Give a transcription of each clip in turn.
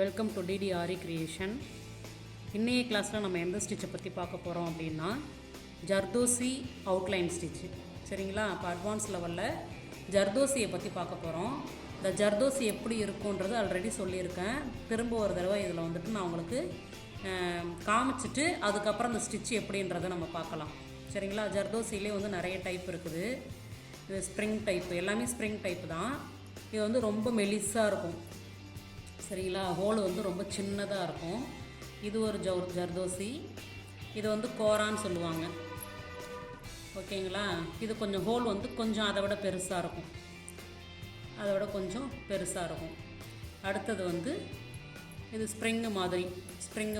Welcome to டிடிஆரி creation. இன்றைய கிளாஸில் நம்ம எந்த ஸ்டிச்சை பற்றி பார்க்க போகிறோம் அப்படின்னா ஜர்தோசி அவுட்லைன் ஸ்டிச்சு. சரிங்களா? இப்போ அட்வான்ஸ் லெவலில் ஜர்தோசியை பற்றி பார்க்க போகிறோம். இந்த ஜர்தோசி எப்படி இருக்குன்றது ஆல்ரெடி சொல்லியிருக்கேன். திரும்ப ஒரு தடவை இதில் வந்துட்டு நான் உங்களுக்கு காமிச்சிட்டு அதுக்கப்புறம் இந்த ஸ்டிச்சு எப்படின்றத நம்ம பார்க்கலாம். சரிங்களா? ஜர்தோசிலே வந்து நிறைய டைப் இருக்குது. இது ஸ்ப்ரிங் டைப்பு, எல்லாமே ஸ்ப்ரிங் டைப்பு தான். இது வந்து ரொம்ப மெலிஸாக இருக்கும். சரிங்களா? ஹோல் வந்து ரொம்ப சின்னதாக இருக்கும். இது ஒரு ஜர்தோசி. இது வந்து கோரான்னு சொல்லுவாங்க. ஓகேங்களா? இது கொஞ்சம் ஹோல் வந்து கொஞ்சம் அதை விட பெருசாக இருக்கும். அதை விட கொஞ்சம் பெருசாக இருக்கும். அடுத்தது வந்து இது ஸ்ப்ரிங்கு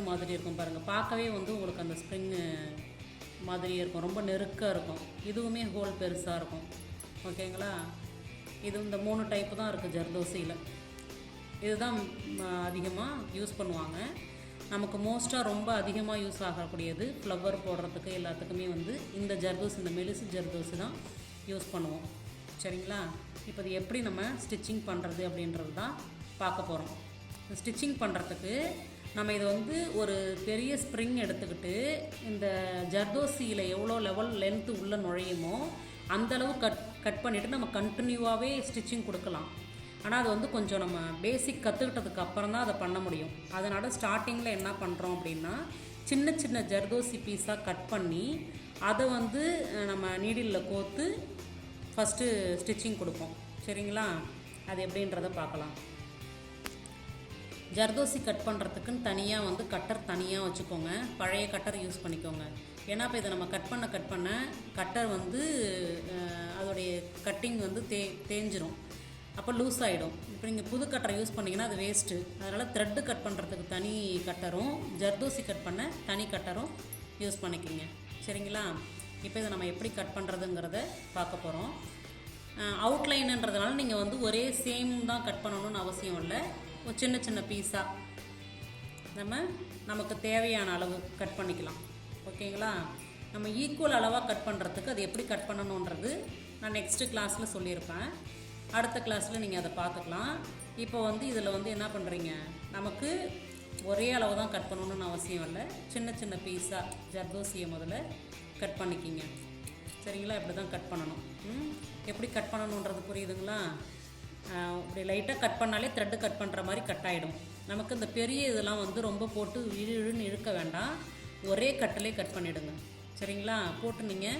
மாதிரி இருக்கும். பாருங்கள், பார்க்கவே வந்து உங்களுக்கு அந்த ஸ்ப்ரிங்கு மாதிரியே இருக்கும். ரொம்ப நெருக்காக இருக்கும். இதுவுமே ஹோல் பெருசாக இருக்கும். ஓகேங்களா? இது இந்த 3 டைப்பு தான் இருக்குது ஜர்தோசியில். இதுதான் அதிகமாக யூஸ் பண்ணுவாங்க. நமக்கு மோஸ்ட்டாக ரொம்ப அதிகமாக யூஸ் ஆகக்கூடியது ஃப்ளவர் போடுறதுக்கு எல்லாத்துக்குமே வந்து இந்த ஜர்தோசி, இந்த மெலிசு ஜர்தோசி தான் யூஸ் பண்ணுவோம். சரிங்களா? இப்போ இது எப்படி நம்ம ஸ்டிச்சிங் பண்ணுறது அப்படின்றது தான் பார்க்க போகிறோம். ஸ்டிச்சிங் பண்ணுறதுக்கு நம்ம இதை வந்து ஒரு பெரிய ஸ்ப்ரிங் எடுத்துக்கிட்டு இந்த ஜர்தோசியில் எவ்வளோ லெவல் லென்த்து உள்ளே நுழையுமோ அந்தளவு கட் பண்ணிவிட்டு நம்ம கண்டினியூவாகவே ஸ்டிச்சிங் கொடுக்கலாம். ஆனால் அது வந்து கொஞ்சம் நம்ம பேசிக் கற்றுக்கிட்டதுக்கு அப்புறம் தான் அதை பண்ண முடியும். அதனால் ஸ்டார்டிங்கில் என்ன பண்ணுறோம் அப்படின்னா சின்ன சின்ன ஜர்தோசி பீஸாக கட் பண்ணி அதை வந்து நம்ம நீடிலில் கோர்த்து ஃபஸ்ட்டு ஸ்டிச்சிங் கொடுப்போம். சரிங்களா? அது எப்படின்றத பார்க்கலாம். ஜர்தோசி கட் பண்ணுறதுக்குன்னு தனியாக வந்து கட்டர் தனியாக வச்சுக்கோங்க. பழைய கட்டர் யூஸ் பண்ணிக்கோங்க. ஏன்னா இப்போ இதை நம்ம கட் பண்ண கட்டர் வந்து அதோடைய கட்டிங் வந்து தேஞ்சிரும். அப்போ லூஸ் ஆகிடும். இப்போ நீங்கள் புது கட்டரை யூஸ் பண்ணிங்கன்னா அது வேஸ்ட்டு. அதனால் த்ரெட்டு கட் பண்ணுறதுக்கு தனி கட்டரும், ஜர்தோசி கட் பண்ண தனி கட்டரும் யூஸ் பண்ணிக்கிங்க. சரிங்களா? இப்போ இதை நம்ம எப்படி கட் பண்ணுறதுங்கிறத பார்க்க போகிறோம். அவுட்லைனுன்றதுனால நீங்கள் வந்து ஒரே சேம் தான் கட் பண்ணணும்னு அவசியம் இல்லை. ஒரு சின்ன சின்ன பீஸாக நமக்கு தேவையான அளவு கட் பண்ணிக்கலாம். ஓகேங்களா? நம்ம ஈக்குவல் அளவாக கட் பண்ணுறதுக்கு அது எப்படி கட் பண்ணணுன்றது நான் நெக்ஸ்ட்டு கிளாஸில் சொல்லியிருப்பேன். அடுத்த கிளாஸில் நீங்கள் அதை பார்த்துக்கலாம். இப்போ வந்து இதில் வந்து என்ன பண்ணுறீங்க, நமக்கு ஒரே அளவு தான் கட் பண்ணணுன்னு அவசியம் இல்லை. சின்ன சின்ன பீஸாக ஜர்தோசியை முதல்ல கட் பண்ணிக்கிங்க. சரிங்களா? இப்படி தான் கட் பண்ணணும். எப்படி கட் பண்ணணுன்றது புரியுதுங்களா? இப்படி லைட்டாக கட் பண்ணாலே த்ரெட்டு கட் பண்ணுற மாதிரி கட் ஆகிடும். நமக்கு இந்த பெரிய இதெல்லாம் வந்து ரொம்ப போட்டு இழுன்னு இழுக்க வேண்டாம். ஒரே கட்டிலே கட் பண்ணிவிடுங்க. சரிங்களா? போட்டு நீங்கள்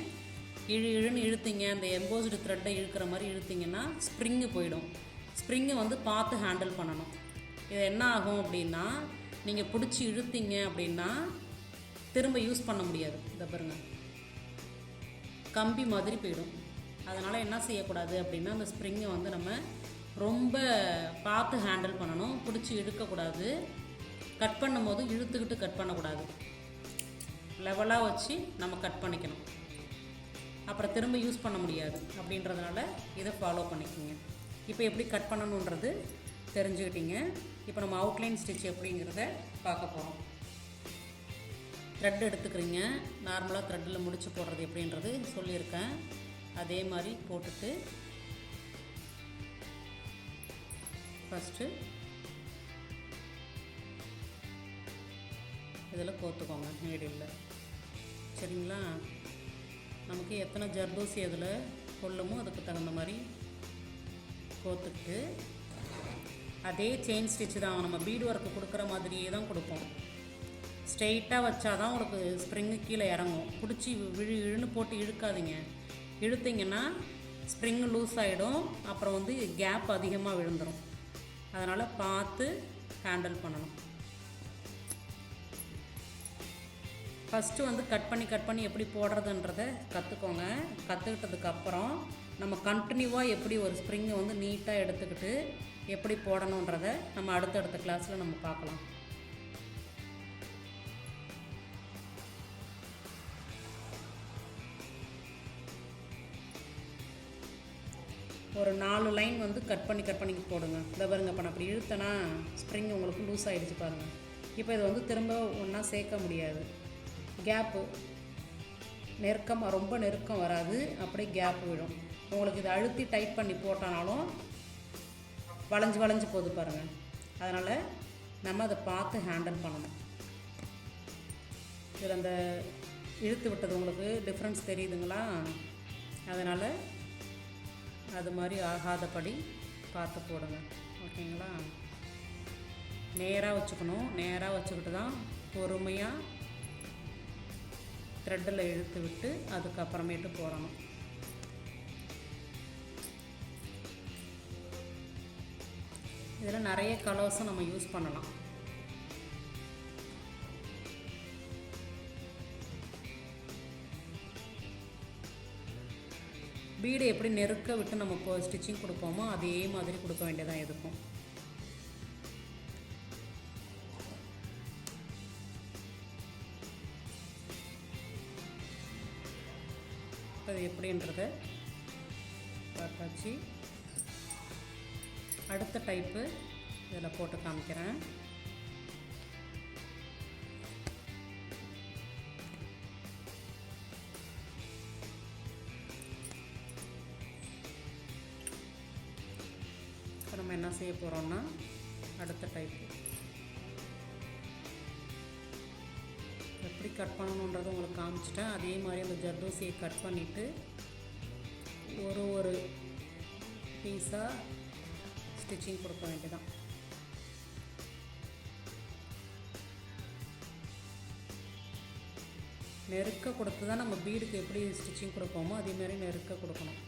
இழுன்னு இழுத்தீங்க, அந்த எம்போஸ்டு த்ரெட்டை இழுக்கிற மாதிரி இழுத்திங்கன்னா ஸ்ப்ரிங்கு போயிடும். ஸ்ப்ரிங்கை வந்து பார்த்து ஹேண்டில் பண்ணணும். இது என்ன ஆகும் அப்படின்னா நீங்கள் பிடிச்சி இழுத்தீங்க அப்படின்னா திரும்ப யூஸ் பண்ண முடியாது. இதை பாருங்கள், கம்பி மாதிரி போயிடும். அதனால் என்ன செய்யக்கூடாது அப்படின்னா அந்த ஸ்ப்ரிங்கை வந்து நம்ம ரொம்ப பார்த்து ஹேண்டில் பண்ணணும். பிடிச்சி இழுக்கக்கூடாது. கட் பண்ணும்போது இழுத்துக்கிட்டு கட் பண்ணக்கூடாது. லெவலாக வச்சு நம்ம கட் பண்ணிக்கணும். அப்புறம் திரும்ப யூஸ் பண்ண முடியாது. அப்படின்றதுனால இதை ஃபாலோ பண்ணிக்கோங்க. இப்போ எப்படி கட் பண்ணணுன்றது தெரிஞ்சுக்கிட்டீங்க. இப்போ நம்ம அவுட்லைன் ஸ்டிச் எப்படிங்கிறத பார்க்க போகிறோம். த்ரெட் எடுத்துக்கிறீங்க. நார்மலாக த்ரெட்டில் முடிச்சு போடுறது எப்படின்றது சொல்லியிருக்கேன். அதே மாதிரி போட்டுட்டு ஃபஸ்ட்டு இதில் கோர்த்துக்கோங்க நீடில். சரிங்களா? நமக்கு எத்தனை ஜர்தோசி அதில் கொள்ளுமோ அதுக்கு தகுந்த மாதிரி கோர்த்துக்கிட்டு அதே செயின் ஸ்டிச்சு தான் நம்ம பீடு ஒர்க்கு கொடுக்குற மாதிரியே தான் கொடுப்போம். ஸ்ட்ரெயிட்டாக வச்சா தான் உங்களுக்கு ஸ்ப்ரிங்கு கீழே இறங்கும். பிடிச்சி இழுன்னு போட்டு இழுக்காதீங்க. இழுத்திங்கன்னா ஸ்ப்ரிங்கு லூஸ் ஆகிடும். அப்புறம் வந்து கேப் அதிகமாக விழுந்துடும். அதனால் பார்த்து ஹேண்டில் பண்ணணும். ஃபஸ்ட்டு வந்து கட் பண்ணி எப்படி போடுறதுன்றதை கற்றுக்கோங்க. கற்றுக்கிட்டதுக்கப்புறம் நம்ம கண்டினியூவாக எப்படி ஒரு ஸ்ப்ரிங்கை வந்து நீட்டாக எடுத்துக்கிட்டு எப்படி போடணுன்றதை நம்ம அடுத்தடுத்த கிளாஸில் நம்ம பார்க்கலாம். ஒரு 4 லைன் வந்து கட் பண்ணி போடுங்க. இதை பாருங்க, இப்போ நான் அப்படி இழுத்தனா ஸ்ப்ரிங் உங்களுக்கு லூஸ் ஆகிடுச்சு பாருங்கள். இப்போ இதை வந்து திரும்ப ஒன்றா சேர்க்க முடியாது. கேப்பு ரொம்ப நெருக்கம் வராது. அப்படியே கேப் விடும். உங்களுக்கு இதை அழுத்தி டைட் பண்ணி போட்டானாலும் வளைஞ்சு போகுது பாருங்கள். அதனால் நம்ம அதை பார்த்து ஹேண்டில் பண்ணணும். இதில் அந்த இழுத்து விட்டது உங்களுக்கு டிஃப்ரென்ஸ் தெரியுதுங்களா? அதனால் அது மாதிரி ஆகாதபடி பார்த்து போடுங்க. ஓகேங்களா? நேராக வச்சுக்கணும். நேராக வச்சுக்கிட்டு தான் பொறுமையாக த்ரெட்டில் இழுத்து விட்டு அதுக்கப்புறமேட்டு போடணும். இதில் நிறைய கலர்ஸும் நம்ம யூஸ் பண்ணலாம். பீடை எப்படி நெருக்க விட்டு நம்ம இப்போ ஸ்டிச்சிங் கொடுப்போமோ அதே மாதிரி கொடுக்க வேண்டியதாக இருக்கும். அது எப்படின்றத பார்த்தாச்சு. அடுத்த டைப்பு இதில் போட்டு காமிக்கிறேன். இப்போ நம்ம என்ன செய்ய போகிறோம்னா அடுத்த டைப்பு எப்படி கட் பண்ணணுன்றதை உங்களுக்கு காமிச்சிட்டேன். அதே மாதிரி அந்த ஜர்தோசியை கட் பண்ணிவிட்டு ஒரு பீஸாக ஸ்டிச்சிங் கொடுக்க வேண்டியதான். நெருக்க கொடுத்து தான் நம்ம பீடுக்கு எப்படி ஸ்டிச்சிங் கொடுப்போமோ அதேமாதிரி நெருக்க கொடுக்கணும்.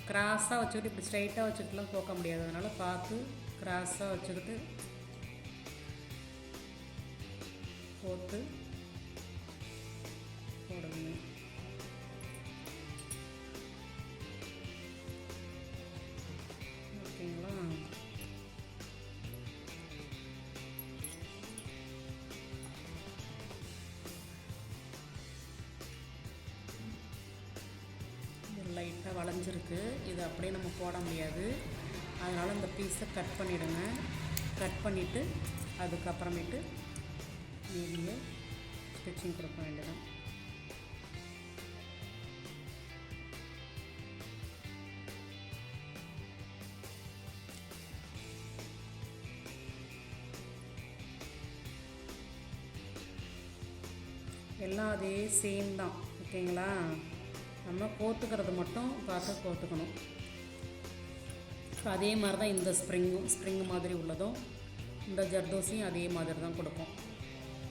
கிராஸாக வச்சுக்கிட்டு இப்படி ஸ்ட்ரைட்டாக வச்சுக்கிட்டுலாம் போக்க முடியாது. அதனால் பார்த்து கிராஸாக வச்சுக்கிட்டு போட்டு போடுங்க. ஓகேங்களா? லைட்டாக வளைஞ்சிருக்கு. இது அப்படியே நம்ம போட முடியாது. அதனால் இந்த பீஸை கட் பண்ணிவிடுங்க. கட் பண்ணிவிட்டு அதுக்கப்புறமேட்டு மீதியை ஸ்டிச்சிங் கொடுக்க வேண்டியதான். எல்லாம் அதே சேம் தான். ஓகேங்களா? நம்ம கோத்துக்கிறது மட்டும் பார்த்து கோத்துக்கணும். அதே மாதிரி தான் இந்த ஸ்ப்ரிங்கு மாதிரி உள்ளதும் இந்த ஜர்தோசியும் அதே மாதிரி தான் கொடுப்போம்.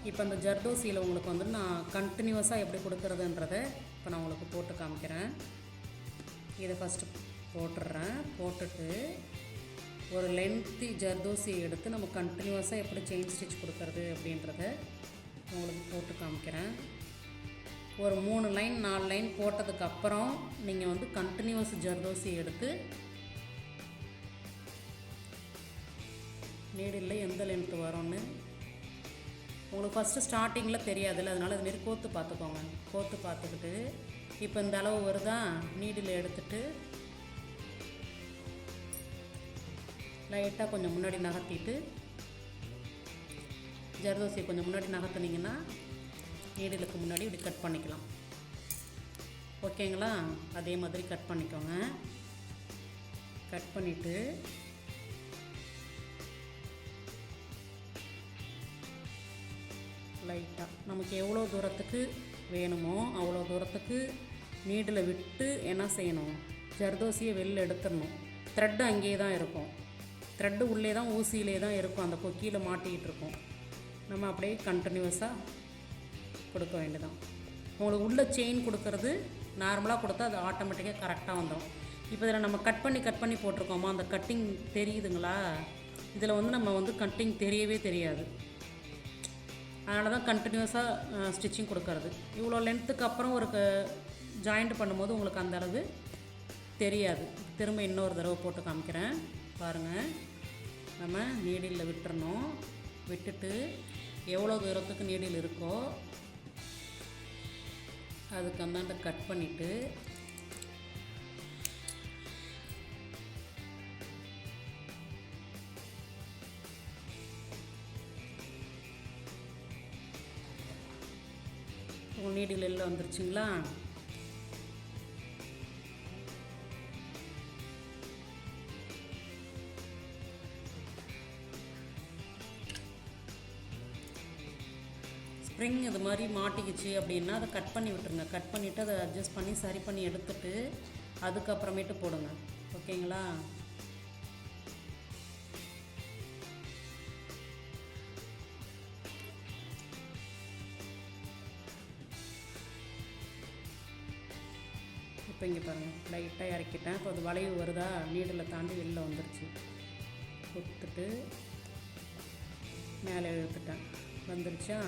இப்போ அந்த ஜர்தோசியில் உங்களுக்கு வந்து நான் கண்டினியூஸாக எப்படி கொடுக்குறதுன்றதை இப்போ நான் உங்களுக்கு போட்டு காமிக்கிறேன். இதை ஃபஸ்ட்டு போட்டுடுறேன். போட்டுட்டு ஒரு லென்த்தி ஜர்தோசியை எடுத்து நம்ம கண்டினியூஸாக எப்படி செயின் ஸ்டிச் கொடுக்குறது அப்படின்றத உங்களுக்கு போட்டு காமிக்கிறேன். ஒரு 3 லைன் 4 லைன் போட்டதுக்கப்புறம் நீங்கள் வந்து கண்டினியூஸ் ஜர்தோசியை எடுத்து நீடில் எந்த லென்த்து வரும்னு உங்களுக்கு ஃபஸ்ட்டு ஸ்டார்டிங்கில் தெரியாதுல்ல. அதனால் அதுமாரி கோத்து பார்த்துக்கோங்க. கோத்து பார்த்துக்கிட்டு இப்போ இந்த அளவு வருதா நீடில் எடுத்துட்டு லைட்டாக கொஞ்சம் முன்னாடி நகர்த்திட்டு ஜர்தோசியை கொஞ்சம் முன்னாடி நகர்த்துனீங்கன்னா நீடிலுக்கு முன்னாடி இப்படி கட் பண்ணிக்கலாம். ஓகேங்களா? அதே மாதிரி கட் பண்ணிக்கோங்க. கட் பண்ணிவிட்டு லைட்டாக நமக்கு எவ்வளோ தூரத்துக்கு வேணுமோ அவ்வளோ தூரத்துக்கு நீடில் விட்டு என்ன செய்யணும், ஜர்தோசியை வெளில எடுத்துடணும். த்ரெட்டு அங்கேயே தான் இருக்கும். த்ரெட்டு உள்ளே தான் ஊசியிலே தான் இருக்கும். அந்த கொக்கியில் மாட்டிகிட்டு இருக்கும். நம்ம அப்படியே கண்டினியூஸாக கொடுக்க வேண்டியதான். உங்களுக்கு உள்ள செயின் கொடுக்கறது நார்மலாக கொடுத்தா அது ஆட்டோமேட்டிக்காக கரெக்டாக வந்துடும். இப்போ இதில் நம்ம கட் பண்ணி போட்டிருக்கோமா, அந்த கட்டிங் தெரியுதுங்களா? இதில் வந்து நம்ம வந்து கட்டிங் தெரியவே தெரியாது. அதனால தான் கண்டினியூஸாக ஸ்டிச்சிங் கொடுக்கறது. இவ்வளோ லென்த்துக்கு அப்புறம் ஒரு ஜாயிண்ட் பண்ணும்போது உங்களுக்கு அந்த அளவு தெரியாது. திரும்ப இன்னொரு தடவை போட்டு காமிக்கிறேன் பாருங்கள். நம்ம நீடிலில் விட்டுறணும். விட்டுட்டு எவ்வளோ தூரத்துக்கு நீடில் இருக்கோ அதுக்கு அந்தாண்ட கட் பண்ணிவிட்டு நீடில் வெளில வந்துருச்சுங்களா? ஸ்ப்ரிங் இது மாதிரி மாட்டிக்கிச்சு அப்படின்னா அதை கட் பண்ணி விட்டுருங்க. கட் பண்ணிவிட்டு அதை அட்ஜஸ்ட் பண்ணி சரி பண்ணி எடுத்துட்டு அதுக்கப்புறமேட்டு போடுங்க. ஓகேங்களா? இப்போ இங்கே பாருங்கள், லைட்டாக இறக்கிட்டேன். இப்போ அது வளைவு வருதா, நீடில் தாண்டி வெளில வந்துருச்சு. கொடுத்துட்டு மேலே இழுத்துட்டேன், வந்துருச்சா?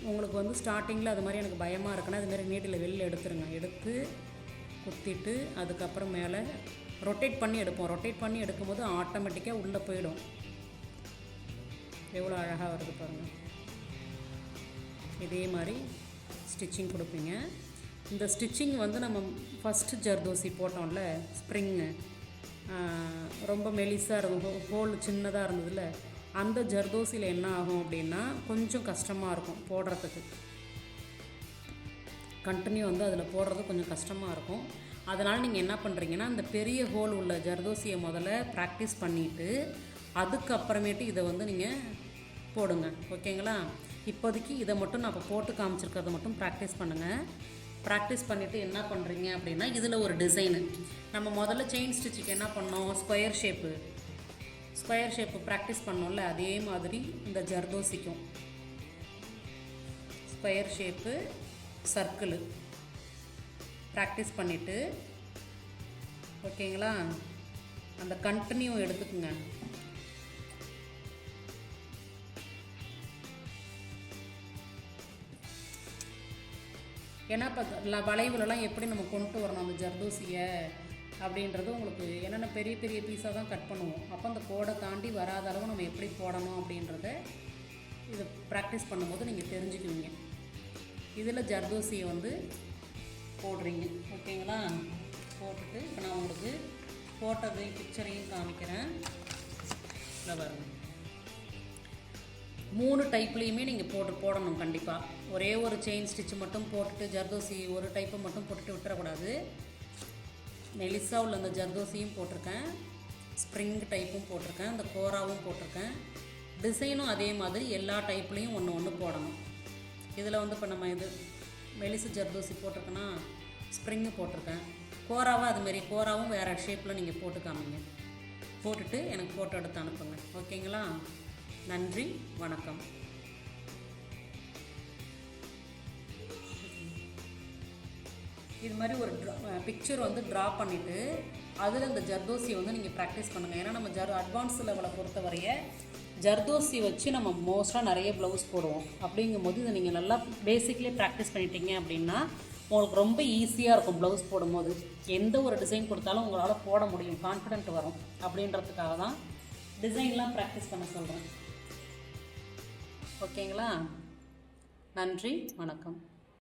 உங்களுக்கு வந்து ஸ்டார்டிங்கில் அது மாதிரி எனக்கு பயமாக இருக்குன்னா அதுமாரி நீடில் வெளில எடுத்துருங்க. எடுத்து குத்திட்டு அதுக்கப்புறம் மேலே ரொட்டேட் பண்ணி எடுப்போம். ரொட்டேட் பண்ணி எடுக்கும்போது ஆட்டோமேட்டிக்காக உள்ளே போயிடும். எவ்வளோ அழகாக வருது பாருங்கள். இதே மாதிரி ஸ்டிச்சிங் கொடுப்பீங்க. இந்த ஸ்டிச்சிங் வந்து நம்ம ஃபஸ்ட்டு ஜர்தோசி போட்டோம்ல, ஸ்ப்ரிங்கு ரொம்ப மெலிசாக இருக்கும், ஹோல் சின்னதாக இருந்ததில்ல, அந்த ஜர்தோசியில் என்ன ஆகும் அப்படின்னா கொஞ்சம் கஷ்டமாக இருக்கும் போடுறதுக்கு. கண்டினியூ வந்து அதில் போடுறது கொஞ்சம் கஷ்டமாக இருக்கும். அதனால் நீங்கள் என்ன பண்ணுறீங்கன்னா அந்த பெரிய ஹோல் உள்ள ஜர்தோசியை முதல்ல ப்ராக்டிஸ் பண்ணிவிட்டு அதுக்கப்புறமேட்டு இதை வந்து நீங்கள் போடுங்க. ஓகேங்களா? இப்போதைக்கு இதை மட்டும் நான் இப்போ போட்டு காமிச்சிருக்கிறத மட்டும் ப்ராக்டிஸ் பண்ணுங்கள். ப்ராக்டிஸ் பண்ணிவிட்டு என்ன பண்ணுறீங்க அப்படின்னா இதில் ஒரு டிசைனு நம்ம முதல்ல செயின் ஸ்டிச்சுக்கு என்ன பண்ணோம், ஸ்கொயர் ஷேப்பு ப்ராக்டிஸ் பண்ணோம்ல, அதே மாதிரி இந்த ஜர்தோசிக்கும் ஸ்கொயர் ஷேப்பு, சர்க்கிளு ப்ராக்டிஸ் பண்ணிவிட்டு, ஓகேங்களா, அந்த கண்டினியூ எடுத்துக்குங்க. ஏன்னா இப்போ வளைவுலலாம் எப்படி நம்ம கொண்டு வரணும் அந்த ஜர்தோசியை அப்படின்றது உங்களுக்கு என்னென்ன பெரிய பெரிய பீஸாக தான் கட் பண்ணுவோம். அப்போ அந்த கோடை தாண்டி வராத அளவு நம்ம எப்படி போடணும் அப்படின்றத இதை ப்ராக்டிஸ் பண்ணும்போது நீங்கள் தெரிஞ்சுக்குவீங்க. இதில் ஜர்தோசியை வந்து போடுறீங்க. ஓகேங்களா? போட்டுட்டு இப்போ நான் உங்களுக்கு போட்டது பிக்சரையும் காமிக்கிறேன். இதில் பாருங்கள், 3 டைப்லேயுமே நீங்கள் போடணும் கண்டிப்பாக. ஒரே ஒரு செயின் ஸ்டிச்சு மட்டும் போட்டுட்டு ஜர்தோசி ஒரு டைப்பை மட்டும் போட்டுட்டு விட்டுறக்கூடாது. மெலிசா உள்ள அந்த ஜர்தோசியும் போட்டிருக்கேன், ஸ்ப்ரிங் டைப்பும் போட்டிருக்கேன், அந்த கோராவும் போட்டிருக்கேன். டிசைனும் அதே மாதிரி எல்லா டைப்லேயும் ஒன்று போடணும். இதில் வந்து இப்போ நம்ம இது மெலிசு ஜர்தோசி போட்டிருக்கேன்னா ஸ்ப்ரிங்கு போட்டிருக்கேன், கோராவாக அதுமாரி கோராவும் வேறு ஷேப்பில் நீங்கள் போட்டு காமிங்க. போட்டுட்டு எனக்கு ஃபோட்டோ எடுத்து அனுப்புங்க. ஓகேங்களா? நன்றி, வணக்கம். இது மாதிரி ஒரு பிக்சர் வந்து ட்ரா பண்ணிவிட்டு அதில் இந்த ஜர்தோசியை வந்து நீங்கள் ப்ராக்டிஸ் பண்ணுங்கள். ஏன்னா நம்ம அட்வான்ஸ் லெவலை பொறுத்தவரைய ஜர்தோசி வச்சு நம்ம மோஸ்ட்டாக நிறைய ப்ளவுஸ் போடுவோம். அப்படிங்கும்போது இதை நீங்கள் நல்லா பேசிக்லேயே ப்ராக்டிஸ் பண்ணிட்டீங்க அப்படின்னா உங்களுக்கு ரொம்ப ஈஸியாக இருக்கும். ப்ளவுஸ் போடும்போது எந்த ஒரு டிசைன் கொடுத்தாலும் உங்களால் போட முடியும், கான்ஃபிடென்ட் வரும். அப்படின்றதுக்காக தான் டிசைன்லாம் ப்ராக்டிஸ் பண்ண சொல்கிறேன். ஓகேங்களா? நன்றி, வணக்கம்.